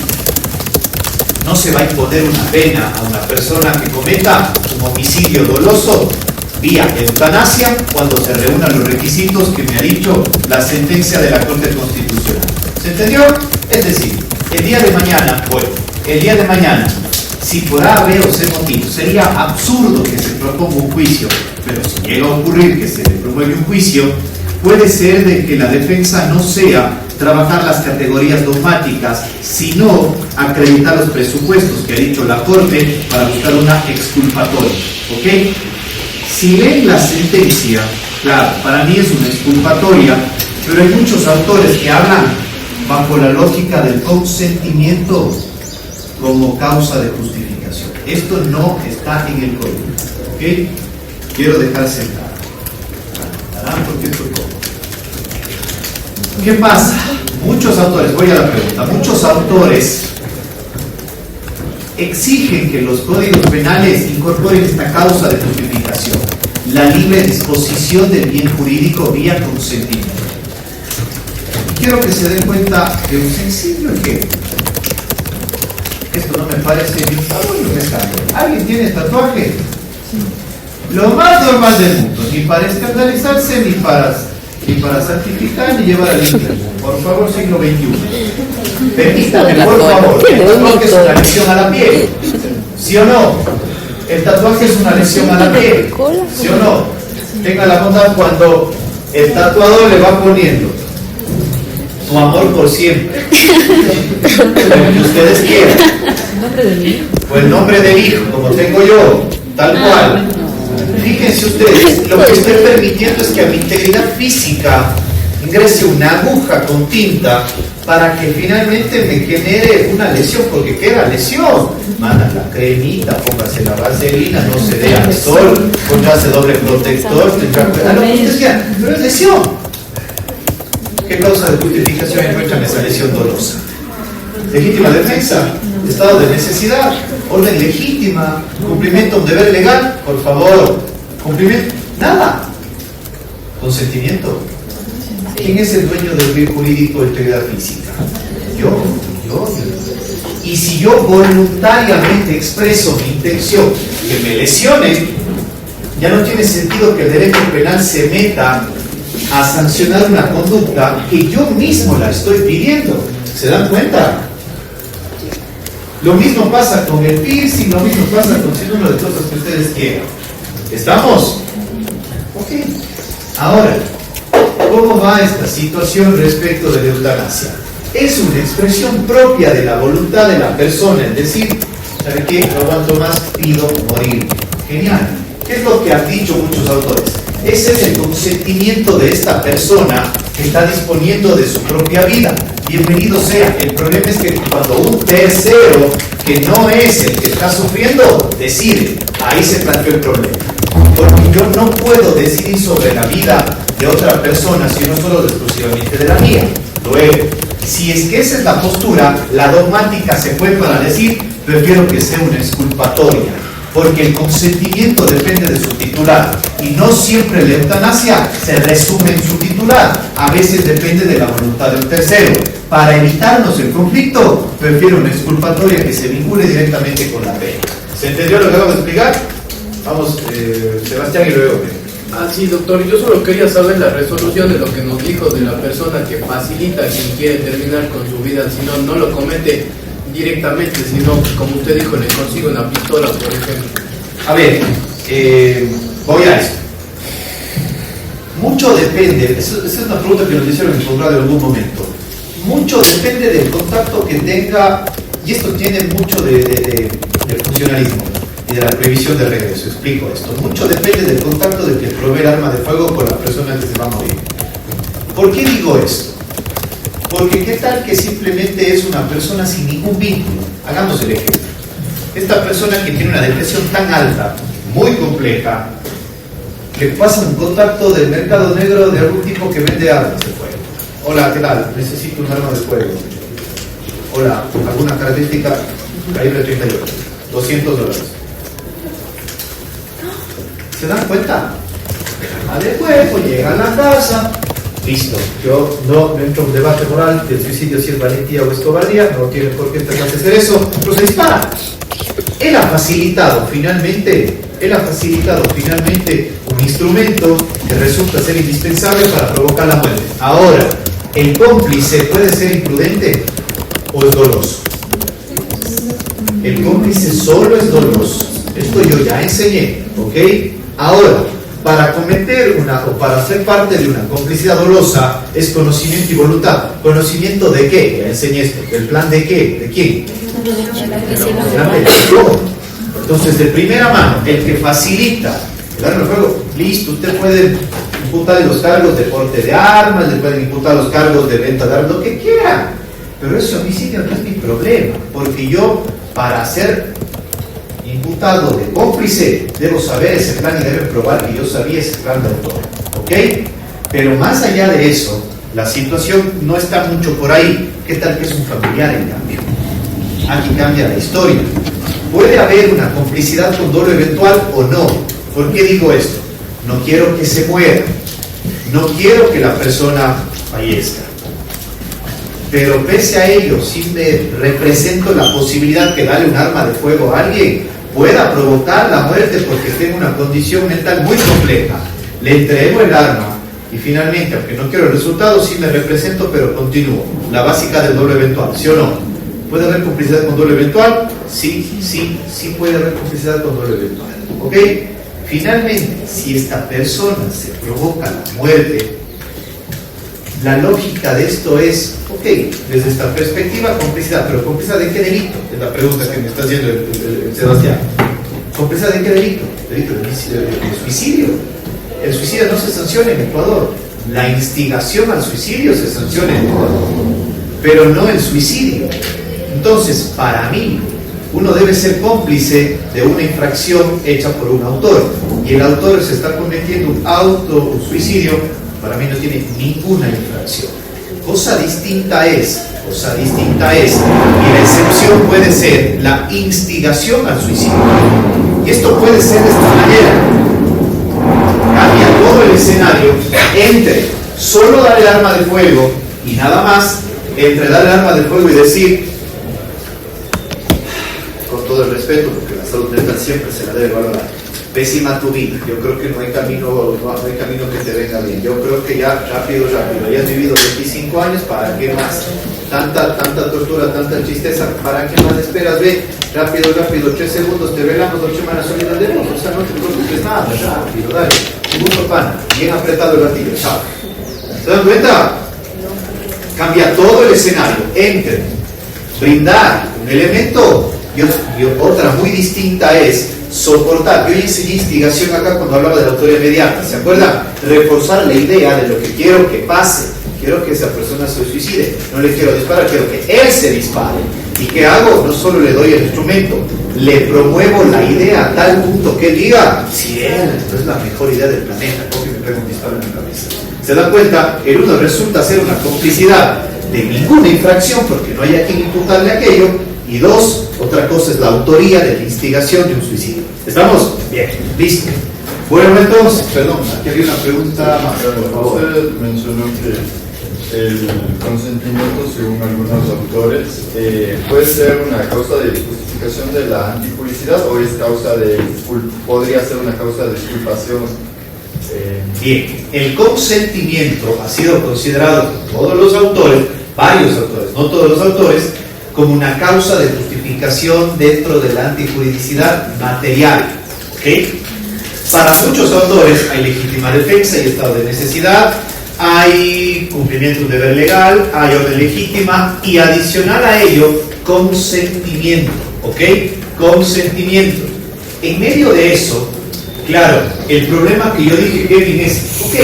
no se va a imponer una pena a una persona que cometa un homicidio doloso vía eutanasia cuando se reúnan los requisitos que me ha dicho la sentencia de la Corte Constitucional. ¿Se entendió? Es decir, el día de mañana, si por A, B o C motivo sería absurdo que se proponga un juicio, pero si llega a ocurrir que se le promueve un juicio, puede ser de que la defensa no sea trabajar las categorías dogmáticas, sino acreditar los presupuestos que ha dicho la Corte para buscar una exculpatoria. ¿Ok? Si leen la sentencia, claro, para mí es una exculpatoria, pero hay muchos autores que hablan bajo la lógica del consentimiento como causa de justificación. Esto no está en el código. ¿Ok? Quiero dejar sentado. Porque esto es todo. ¿Qué pasa? Muchos autores, voy a la pregunta, muchos autores exigen que los códigos penales incorporen esta causa de justificación, la libre disposición del bien jurídico vía consentimiento. Quiero que se den cuenta de un sencillo ejemplo. Esto no me parece bien. ¿Alguien tiene tatuaje? Lo más normal del mundo, ni para escandalizarse, ni para santificar, ni llevar al infierno. Por favor, siglo XXI. Permítame, por favor, el tatuaje es una lesión a la piel. ¿Sí o no? El tatuaje es una lesión a la piel. ¿Sí o no? Tenga la bondad cuando el tatuador le va poniendo tu amor por siempre. Lo que ustedes quieran. O el nombre del hijo, como tengo yo, tal cual. Fíjense ustedes, lo que estoy permitiendo es que a mi integridad física ingrese una aguja con tinta para que finalmente me genere una lesión, porque queda lesión. Manda la cremita, póngase la vaselina, no se dé al sol, póngase doble protector, tendrá lo que ustedes quieran, pero es lesión. ¿Qué causa de justificación encuentran esa lesión dolosa? Legítima defensa, estado de necesidad, orden legítima, cumplimiento de un deber legal, por favor, cumplimiento, nada, consentimiento. ¿Quién es el dueño del bien jurídico de integridad física? Yo. Y si yo voluntariamente expreso mi intención que me lesionen, ya no tiene sentido que el derecho penal se meta a sancionar una conducta que yo mismo la estoy pidiendo. ¿Se dan cuenta? Lo mismo pasa con el piercing, lo mismo pasa con sin número de cosas que ustedes quieran. ¿Estamos? Ok. Ahora, ¿cómo va esta situación respecto de la eutanasia? Es una expresión propia de la voluntad de la persona, es decir, ¿sabe qué? No aguanto más, pido morir. Genial. ¿Qué es lo que han dicho muchos autores? Ese es el consentimiento de esta persona que está disponiendo de su propia vida. Bienvenido sea. El problema es que cuando un tercero, que no es el que está sufriendo, decide, ahí se planteó el problema. Porque yo no puedo decidir sobre la vida de otra persona, sino solo exclusivamente de la mía. Luego, si es que esa es la postura, la dogmática se fue para decir, prefiero que sea una exculpatoria, porque el consentimiento depende de su titular, y no siempre la eutanasia se resume en su titular, a veces depende de la voluntad del tercero. Para evitarnos el conflicto, prefiero una exculpatoria que se vincule directamente con la pena. ¿Se entendió lo que acabo de explicar? Vamos, Sebastián, y luego. Sí, doctor, yo solo quería saber la resolución de lo que nos dijo de la persona que facilita a quien quiere terminar con su vida, si no lo comete directamente, sino, como usted dijo, le consigue una pistola, por ejemplo. A ver, voy a esto. Mucho depende, esa es una pregunta que nos hicieron en el posgrado en algún momento. Mucho depende del contacto que tenga, y esto tiene mucho de funcionalismo y de la prohibición de regreso. Explico esto. Mucho depende del contacto del que provee el arma de fuego con la persona que se va a morir. ¿Por qué digo esto? Porque qué tal que simplemente es una persona sin ningún vínculo. Hagamos el ejemplo. Esta persona que tiene una depresión tan alta, muy compleja, le pasa un contacto del mercado negro de algún tipo que vende armas de fuego. Hola, ¿qué tal? Necesito un arma de fuego. Hola, ¿alguna característica? Calibre 38. $200. ¿Se dan cuenta? El arma de fuego llega a la casa. Listo. Yo no entro en un debate moral del suicidio si es valentía o es cobardía. No tiene por qué tratarse de hacer eso. Pero se dispara. Él ha facilitado finalmente un instrumento que resulta ser indispensable para provocar la muerte. Ahora, ¿el cómplice puede ser imprudente o es doloso? El cómplice solo es doloso. Esto yo ya enseñé, ¿ok? Ahora, para cometer o para ser parte de una complicidad dolosa es conocimiento y voluntad. ¿Conocimiento de qué? Ya enseñé esto. ¿Del plan de qué? ¿De quién? Entonces, de primera mano, el que facilita el arma de fuego, listo, usted puede imputarle los cargos de porte de armas, le pueden imputar los cargos de venta de armas, lo que quiera. Pero ese homicidio no es mi problema, porque yo, para ser imputado de cómplice, debo saber ese plan y deben probar que yo sabía ese plan de autor. ¿Ok? Pero más allá de eso, la situación no está mucho por ahí. ¿Qué tal que es un familiar en cambio? Aquí cambia la historia. ¿Puede haber una complicidad con dolo eventual o no? ¿Por qué digo esto? No quiero que se muera. No quiero que la persona fallezca. Pero pese a ello, si me represento la posibilidad que darle un arma de fuego a alguien pueda provocar la muerte porque tengo una condición mental muy compleja, le entrego el arma y finalmente, aunque no quiero el resultado, sí me represento, pero continúo. La básica del dolo eventual, ¿sí o no? ¿Puede haber complicidad con dolo eventual? Sí puede haber complicidad con dolo eventual. ¿Ok? Finalmente, si esta persona se provoca la muerte, la lógica de esto es, ok, desde esta perspectiva, complicidad, pero ¿complicidad de qué delito? Es la pregunta que me está haciendo el Sebastián. ¿Complicidad de qué delito? Delito de suicidio. El suicidio no se sanciona en Ecuador. La instigación al suicidio se sanciona en Ecuador, pero no el suicidio. Entonces, para mí, uno debe ser cómplice de una infracción hecha por un autor, y el autor se está cometiendo un suicidio. Para mí no tiene ninguna infracción. Cosa distinta es, y la excepción puede ser la instigación al suicidio. Y esto puede ser de esta manera. Cambia todo el escenario entre solo dar el arma de fuego y nada más, entre dar el arma de fuego y decir, con todo el respeto, porque la salud mental siempre se la debe valorar, pésima tu vida, yo creo que no hay camino que te venga bien, yo creo que ya rápido, ya has vivido 25 años, ¿para qué más? Tanta tortura, tanta tristeza, ¿para qué más esperas? Ve, rápido, 3 segundos, te velamos 8 semanas salidas de luz, o sea, no te preocupes nada, rápido, dale, un gusto pana, bien apretado el gatillo, chao. ¿Se dan cuenta? Cambia todo el escenario entre brindar un elemento y otra muy distinta es soportar. Yo ya enseñé instigación acá cuando hablaba de la autoría inmediata, ¿se acuerdan? Reforzar la idea de lo que quiero que pase. Quiero que esa persona se suicide, no le quiero disparar, quiero que él se dispare. ¿Y qué hago? No solo le doy el instrumento, le promuevo la idea a tal punto que él diga, si él es la mejor idea del planeta, porque me pega un disparo en la cabeza. ¿Se dan cuenta? El uno resulta ser una complicidad de ninguna infracción porque no hay a quien imputarle aquello, y dos, otra cosa es la autoría de la instigación de un suicidio. ¿Estamos? Bien, listo. Bueno, entonces, perdón, aquí había una pregunta más, por favor. Usted mencionó que el consentimiento, según algunos autores, puede ser una causa de justificación de la antijuricidad o es podría ser una causa de exculpación. Bien, el consentimiento ha sido considerado por todos los autores, varios autores, no todos los autores, como una causa de justificación dentro de la antijuridicidad material. ¿Okay? Para muchos autores hay legítima defensa y estado de necesidad, hay cumplimiento de un deber legal, hay orden legítima y adicional a ello, consentimiento. ¿Ok? Consentimiento. En medio de eso, claro, el problema que yo dije, Kevin, es, ok,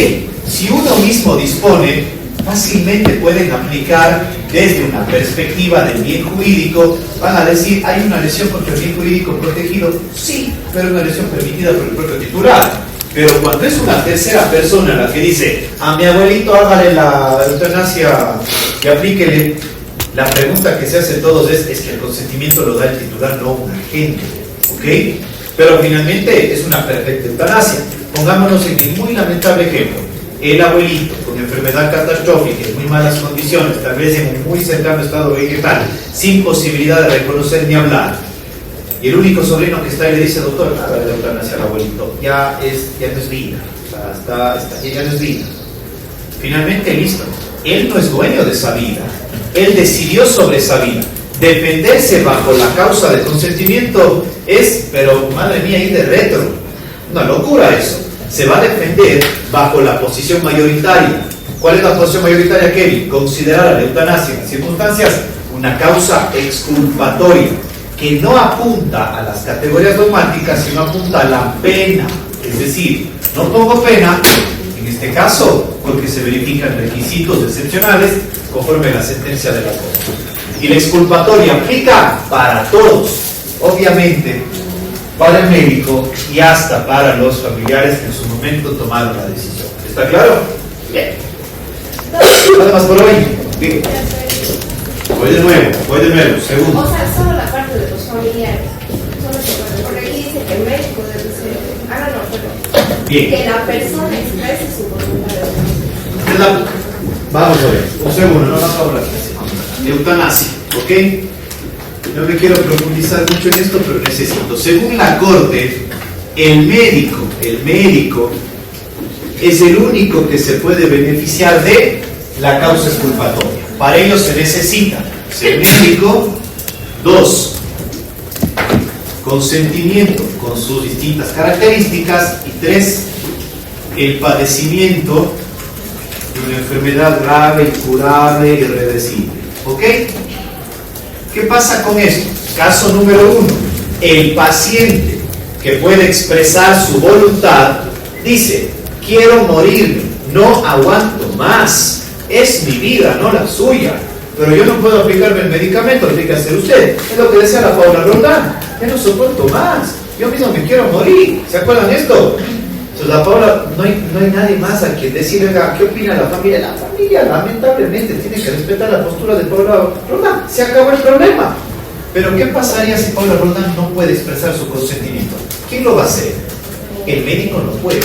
si uno mismo dispone, fácilmente pueden aplicar desde una perspectiva del bien jurídico, van a decir, ¿hay una lesión contra el bien jurídico protegido? Sí, pero una lesión permitida por el propio titular. Pero cuando es una tercera persona la que dice, a mi abuelito hágale la eutanasia y aplíquele, la pregunta que se hace todos es que el consentimiento lo da el titular, no un agente, ¿ok? Pero finalmente es una perfecta eutanasia. Pongámonos en el muy lamentable ejemplo. El abuelito con enfermedad catastrófica, en muy malas condiciones, tal vez en un muy cercano estado vegetal, sin posibilidad de reconocer ni hablar. Y el único sobrino que está ahí le dice, doctor, hágale la eutanasia al abuelito. Ya no es vida. O sea, ya no es vida. Finalmente, listo. Él no es dueño de esa vida. Él decidió sobre esa vida. Defenderse bajo la causa de consentimiento es, pero madre mía, ir de retro. Una locura eso. Se va a defender bajo la posición mayoritaria. ¿Cuál es la posición mayoritaria, Kevin? Considerar a la eutanasia en las circunstancias una causa exculpatoria que no apunta a las categorías dogmáticas, sino apunta a la pena. Es decir, no pongo pena, en este caso, porque se verifican requisitos excepcionales conforme a la sentencia de la Corte. Y la exculpatoria aplica para todos, obviamente, para el médico y hasta para los familiares que en su momento tomaron la decisión. ¿Está claro? Bien. Nada más por hoy. Bien. Voy de nuevo, segundo. O sea, solo la parte de los familiares. Solo se puede, porque aquí dice que el médico debe ser. Ah, no, perdón. Bien. Que la persona exprese su voluntad. Vamos a ver, un segundo, no vamos a hablar. Eutanasia, ¿ok? No me quiero profundizar mucho en esto, pero necesito. Según la Corte, el médico es el único que se puede beneficiar de la causa exculpatoria. Para ello se necesita ser médico. 2, consentimiento con sus distintas características. Y 3, el padecimiento de una enfermedad grave, incurable, irreversible. ¿Ok? ¿Qué pasa con esto? Caso número 1. El paciente que puede expresar su voluntad dice, quiero morirme, no aguanto más, es mi vida, no la suya, pero yo no puedo aplicarme el medicamento, lo tiene que hacer usted. Es lo que decía la Paula Roldán, ya no soporto más, yo mismo me quiero morir. ¿Se acuerdan de esto? Entonces la Paula, no hay nadie más a quien decirle, ¿qué opina la familia? La familia lamentablemente tiene que respetar la postura de Paula Roldán. Se acabó el problema. Pero ¿qué pasaría si Paula Roldán no puede expresar su consentimiento? ¿Quién lo va a hacer? El médico no puede.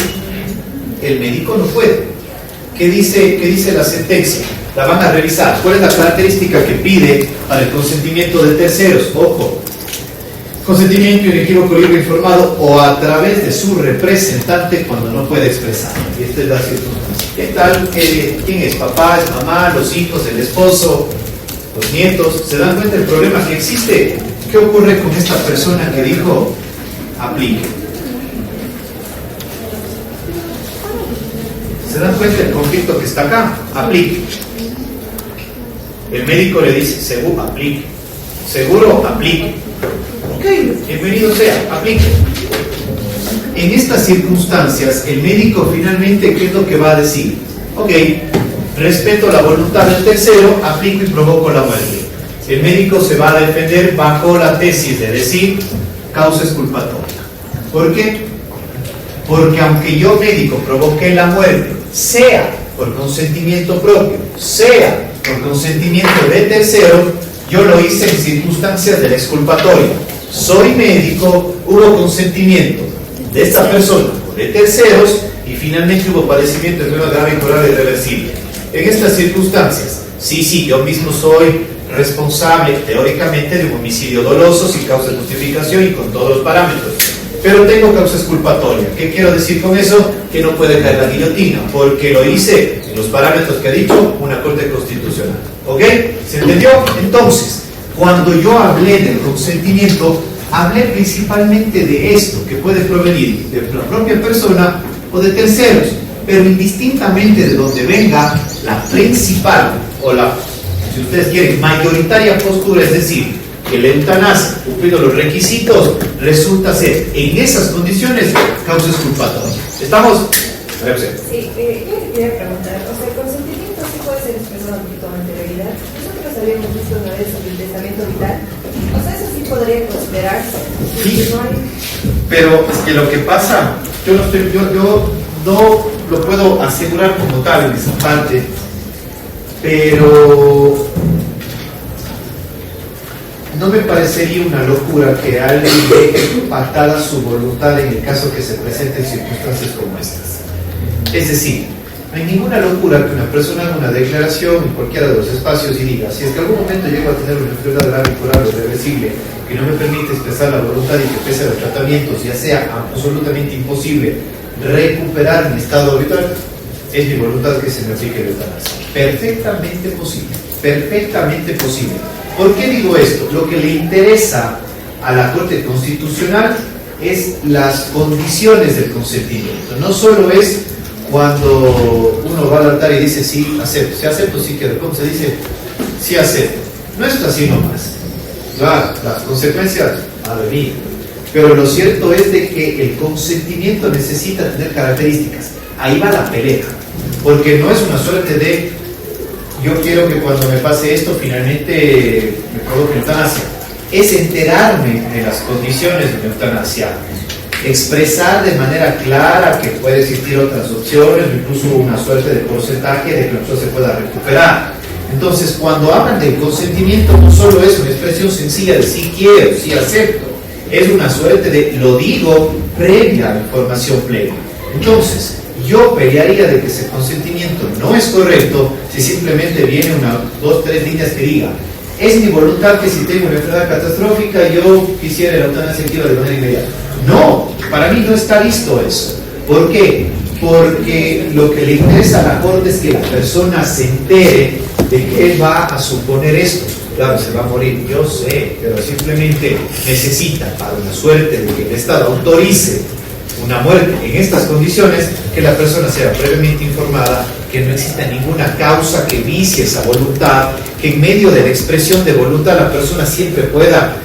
El médico no puede. ¿Qué dice la sentencia? La van a revisar. ¿Cuál es la característica que pide para el consentimiento de terceros? Ojo. Consentimiento inequívoco, libre, informado o a través de su representante cuando no puede expresar. Y esta es la circunstancia. ¿Qué tal? ¿Quién es? ¿Papá? ¿Es mamá? ¿Los hijos? ¿El esposo? ¿Los nietos? ¿Se dan cuenta del problema que existe? ¿Qué ocurre con esta persona que dijo aplique? ¿Se dan cuenta del conflicto que está acá? Aplique. El médico le dice, seguro, aplique. Seguro, aplique. Ok, bienvenido sea, aplique. En estas circunstancias, el médico finalmente, ¿qué es lo que va a decir? Ok, respeto la voluntad del tercero, aplico y provoco la muerte. El médico se va a defender bajo la tesis de decir causa exculpatoria. ¿Por qué? Porque aunque yo médico provoqué la muerte, sea por consentimiento propio, sea por consentimiento de tercero, yo lo hice en circunstancias de la exculpatoria. Soy médico, hubo consentimiento de esta persona o de terceros y finalmente hubo padecimiento de enfermedad grave, incurable y irreversible. En estas circunstancias, sí, yo mismo soy responsable teóricamente de un homicidio doloso sin causa de justificación y con todos los parámetros. Pero tengo causa exculpatoria. ¿Qué quiero decir con eso? Que no puede caer la guillotina, porque lo hice en los parámetros que ha dicho una Corte Constitucional. ¿Ok? ¿Se entendió? Entonces, cuando yo hablé del consentimiento, hablé principalmente de esto, que puede provenir de la propia persona o de terceros, pero indistintamente de donde venga la principal o la, si ustedes quieren, mayoritaria postura, es decir, que la eutanasia, cumpliendo los requisitos, resulta ser en esas condiciones causa exculpatoria. ¿Estamos? Sí, yo quería preguntar, o sea, el consentimiento sí puede ser expresado con anterioridad. Nosotros habíamos visto una vez sobre el testamento vital, o sea, eso sí podría considerarse. Sí, pero es que lo que pasa yo no lo puedo asegurar como tal en esa parte, pero no me parecería una locura que alguien deje pactada su voluntad en el caso que se presenten circunstancias como estas. Es decir, no hay ninguna locura que una persona haga una declaración en cualquiera de los espacios y diga: si es que en algún momento llego a tener una enfermedad grave, incurable o irreversible que no me permite expresar la voluntad y que pese a los tratamientos ya sea absolutamente imposible recuperar mi estado habitual, es mi voluntad que se me aplique la eutanasia. Perfectamente posible, perfectamente posible. ¿Por qué digo esto? Lo que le interesa a la Corte Constitucional es las condiciones del consentimiento. No solo es cuando uno va al altar y dice sí, acepto. Si acepto, sí quiero. ¿Cómo se dice? Sí, acepto. No es así nomás. Claro, las consecuencias a venir. Pero lo cierto es de que el consentimiento necesita tener características. Ahí va la pelea. Porque no es una suerte de yo quiero que cuando me pase esto finalmente me coloque eutanasia. Es enterarme de las condiciones de la eutanasia, expresar de manera clara que puede existir otras opciones, incluso una suerte de porcentaje de que la persona se pueda recuperar. Entonces, cuando hablan del consentimiento, no solo es una expresión sencilla de sí quiero, sí acepto, es una suerte de lo digo previa a la información plena. Entonces, yo pelearía de que ese consentimiento no es correcto si simplemente viene una, 2, 3 líneas que diga: es mi voluntad que si tengo una enfermedad catastrófica yo quisiera la eutanasia activa de manera inmediata. No, para mí no está listo eso. ¿Por qué? Porque lo que le interesa a la Corte es que la persona se entere de qué va a suponer esto. Claro, se va a morir, yo sé, pero simplemente necesita, para una suerte de que el Estado autorice una muerte en estas condiciones, que la persona sea previamente informada, que no exista ninguna causa que vicie esa voluntad, que en medio de la expresión de voluntad la persona siempre pueda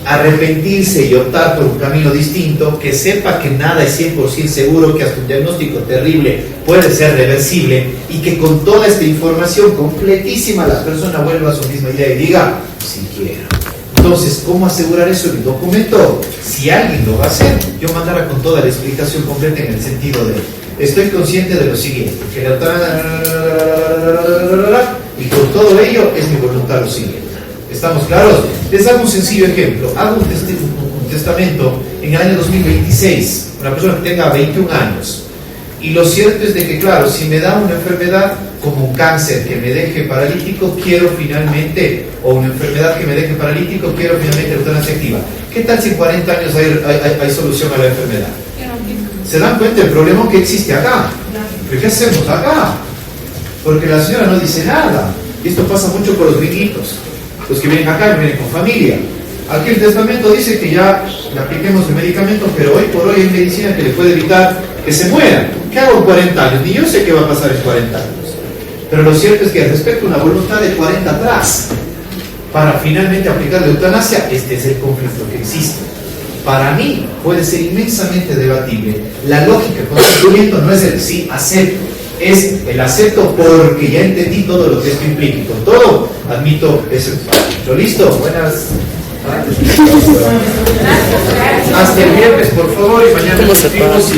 arrepentirse y optar por un camino distinto, que sepa que nada es 100% seguro, que hasta un diagnóstico terrible puede ser reversible, y que con toda esta información completísima la persona vuelva a su misma idea y diga: si quiero. Entonces, ¿cómo asegurar eso en el documento? Si alguien lo va a hacer, yo mandara con toda la explicación completa en el sentido de: estoy consciente de lo siguiente, que la y con todo ello es mi voluntad lo siguiente. ¿Estamos claros? Les hago un sencillo ejemplo. Hago un testamento en el año 2026, una persona que tenga 21 años. Y lo cierto es de que, claro, si me da una enfermedad como un cáncer que me deje paralítico, quiero finalmente, o una enfermedad que me deje paralítico, quiero finalmente eutanasia activa. ¿Qué tal si en 40 años hay solución a la enfermedad? ¿Se dan cuenta del problema que existe acá? ¿Pero qué hacemos acá? Porque la señora no dice nada. Y esto pasa mucho con los gringuitos, los que vienen acá y vienen con familia. Aquí el testamento dice que ya le apliquemos el medicamento, pero hoy por hoy hay medicina que le puede evitar que se muera. ¿Qué hago en 40 años? Ni yo sé qué va a pasar en 40 años. Pero lo cierto es que respecto a una voluntad de 40 atrás, para finalmente aplicar la eutanasia, este es el conflicto que existe. Para mí puede ser inmensamente debatible. La lógica constituyendo no es el sí acepto, es el acepto porque ya entendí todo lo que esto implica, y con todo admito ese conflicto. ¿Listo? Buenas tardes. Hasta el viernes, por favor, y mañana nos vemos.